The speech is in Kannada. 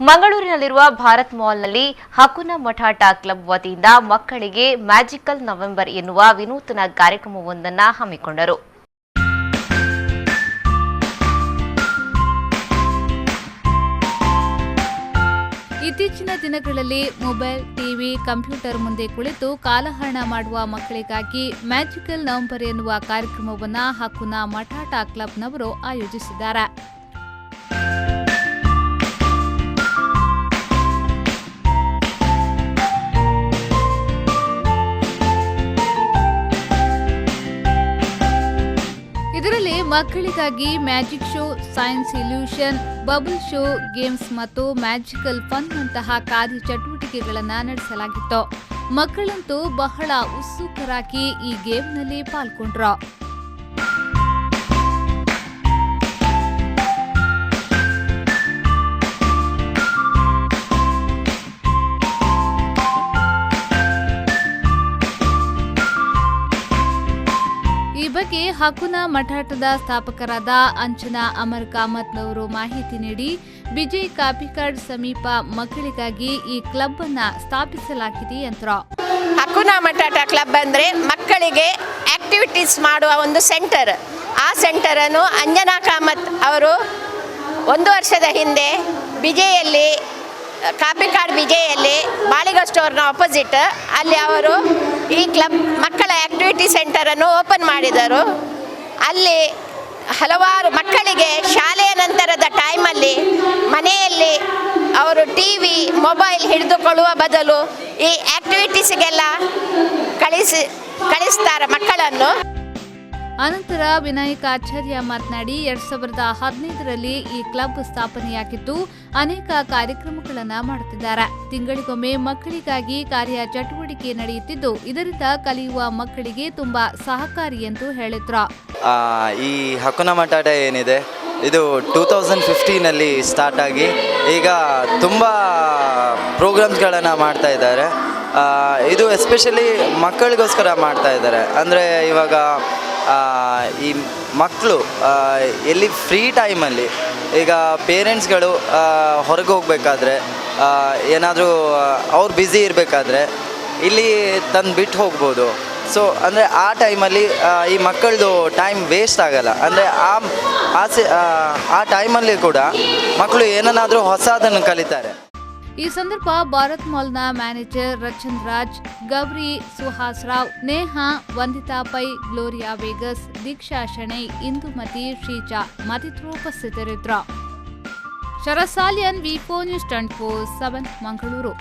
ಮಂಗಳೂರಿನಲ್ಲಿರುವ ಭಾರತ್ ಮಾಲ್ನಲ್ಲಿ ಹಕುನಾ ಮಠಾಟ ಕ್ಲಬ್ ವತಿಯಿಂದ ಮಕ್ಕಳಿಗೆ ಮ್ಯಾಜಿಕಲ್ ನವೆಂಬರ್ ಎನ್ನುವ ವಿನೂತನ ಕಾರ್ಯಕ್ರಮವೊಂದನ್ನು ಹಮ್ಮಿಕೊಂಡರು. ಇತ್ತೀಚಿನ ದಿನಗಳಲ್ಲಿ ಮೊಬೈಲ್, ಟಿವಿ, ಕಂಪ್ಯೂಟರ್ ಮುಂದೆ ಕುಳಿತು ಕಾಲಹರಣ ಮಾಡುವ ಮಕ್ಕಳಿಗಾಗಿ ಮ್ಯಾಜಿಕಲ್ ನವೆಂಬರ್ ಎನ್ನುವ ಕಾರ್ಯಕ್ರಮವನ್ನು ಹಕುನಾ ಮಠಾಟ ಕ್ಲಬ್ನವರು ಆಯೋಜಿಸಿದ್ದಾರೆ. ಇದರಲ್ಲಿ ಮಕ್ಕಳಿಗಾಗಿ magic show, science illusion, bubble show, games ಮತ್ತು ಮ್ಯಾಜಿಕಲ್ ಫನ್ ನಂತಹ ಕಾರ್ಯ ಚಟುವಟಿಕೆಗಳನ್ನು ನಡೆಸಲಾಗಿತ್ತು. ಮಕ್ಕಳಂತೂ ಬಹಳ ಉತ್ಸುಕರಾಗಿ ಈ ಗೇಮ್ನಲ್ಲಿ ಪಾಲ್ಗೊಂಡ್ರು. ಈ ಬಗ್ಗೆ ಹಕುನಾ ಮಠಾಟದ ಸ್ಥಾಪಕರಾದ ಅಂಜನಾ ಅಮರ್ ಕಾಮತ್ನವರು ಮಾಹಿತಿ ನೀಡಿ, ವಿಜಯ್ ಕಾಪಿಕಾಡ್ ಸಮೀಪ ಮಕ್ಕಳಿಗಾಗಿ ಈ ಕ್ಲಬ್ ಅನ್ನ ಸ್ಥಾಪಿಸಲಾಗಿದೆ ಎಂದರು. ಹಕುನಾ ಮಠಾಟ ಕ್ಲಬ್ ಅಂದರೆ ಮಕ್ಕಳಿಗೆ ಆಕ್ಟಿವಿಟೀಸ್ ಮಾಡುವ ಒಂದು ಸೆಂಟರ್. ಆ ಸೆಂಟರನ್ನು ಅಂಜನಾ ಕಾಮತ್ ಅವರು 1 ವರ್ಷದ ಹಿಂದೆ ವಿಜಯಲ್ಲಿ, ಕಾಪಿಕಾಡ್ ವಿಜಯಲ್ಲಿ, ಬಾಳಿಗ ಸ್ಟೋರ್ನ ಆಪೋಸಿಟ್ ಅಲ್ಲಿ ಅವರು ಈ ಕ್ಲಬ್ ಮಕ್ಕಳ ಆಕ್ಟಿವಿಟಿ ಸೆಂಟರನ್ನು ಓಪನ್ ಮಾಡಿದರು. ಅಲ್ಲಿ ಹಲವಾರು ಮಕ್ಕಳಿಗೆ ಶಾಲೆಯ ನಂತರದ ಟೈಮಲ್ಲಿ ಮನೆಯಲ್ಲಿ ಅವರು ಟಿವಿ, ಮೊಬೈಲ್ ಹಿಡಿದುಕೊಳ್ಳುವ ಬದಲು ಈ ಆಕ್ಟಿವಿಟೀಸ್ಗೆಲ್ಲ ಕಳಿಸ್ತಾರೆ ಮಕ್ಕಳನ್ನು. ಅನಂತರ ವಿನಾಯಕ ಆಚಾರ್ಯ ಮಾತನಾಡಿ, 2015ರಲ್ಲಿ ಈ ಕ್ಲಬ್ ಸ್ಥಾಪನೆಯಾಗಿದ್ದು ಅನೇಕ ಕಾರ್ಯಕ್ರಮಗಳನ್ನು ಮಾಡುತ್ತಿದ್ದಾರೆ. ತಿಂಗಳಿಗೊಮ್ಮೆ ಮಕ್ಕಳಿಗಾಗಿ ಕಾರ್ಯ ಚಟುವಟಿಕೆ ನಡೆಯುತ್ತಿದ್ದು ಇದರಿಂದ ಕಲಿಯುವ ಮಕ್ಕಳಿಗೆ ತುಂಬಾ ಸಹಕಾರಿ ಎಂದು ಹೇಳಿದ್ರು. ಈ ಹಕುನಾ ಮಠಾಟ ಏನಿದೆ ಇದು 2015ನಲ್ಲಿ ಸ್ಟಾರ್ಟ್ ಆಗಿ ಈಗ ತುಂಬ ಪ್ರೋಗ್ರಾಮ್ಸ್ಗಳನ್ನು ಮಾಡ್ತಾ ಇದ್ದಾರೆ. ಇದು ಎಸ್ಪೆಷಲಿ ಮಕ್ಕಳಿಗೋಸ್ಕರ ಮಾಡ್ತಾ ಇದ್ದಾರೆ. ಅಂದರೆ ಇವಾಗ ಈ ಮಕ್ಕಳು ಎಲ್ಲಿ ಫ್ರೀ ಟೈಮಲ್ಲಿ ಈಗ ಪೇರೆಂಟ್ಸ್ಗಳು ಹೊರಗೆ ಹೋಗಬೇಕಾದ್ರೆ ಏನಾದರೂ ಅವ್ರು ಬ್ಯುಸಿ ಇರಬೇಕಾದ್ರೆ ಇಲ್ಲಿ ತಂದು ಬಿಟ್ಟು ಹೋಗ್ಬೋದು. ಸೊ ಅಂದರೆ ಆ ಟೈಮಲ್ಲಿ ಈ ಮಕ್ಕಳದು ಟೈಮ್ ವೇಸ್ಟ್ ಆಗಲ್ಲ. ಅಂದರೆ ಆ ಟೈಮಲ್ಲಿ ಕೂಡ ಮಕ್ಕಳು ಏನನ್ನಾದರೂ ಹೊಸದನ್ನು ಕಲಿತಾರೆ. ಈ ಸಂದರ್ಭ ಭಾರತ್ ಮಾಲ್ನ ಮ್ಯಾನೇಜರ್ ರಚನ್ ರಾಜ್, ಗೌರಿ, ಸುಹಾಸ್ ರಾವ್, ನೇಹಾ, ವಂದಿತಾ ಪೈ, ಗ್ಲೋರಿಯಾ ವೇಗಸ್, ದೀಕ್ಷಾ ಶೆಣೈ, ಇಂದುಮತಿ, ಶ್ರೀಜಾ ಮತ್ತಿತರರು ಉಪಸ್ಥಿತರಿದ್ದರು. Sharasalian, V4 news 24/7 Mangaluru.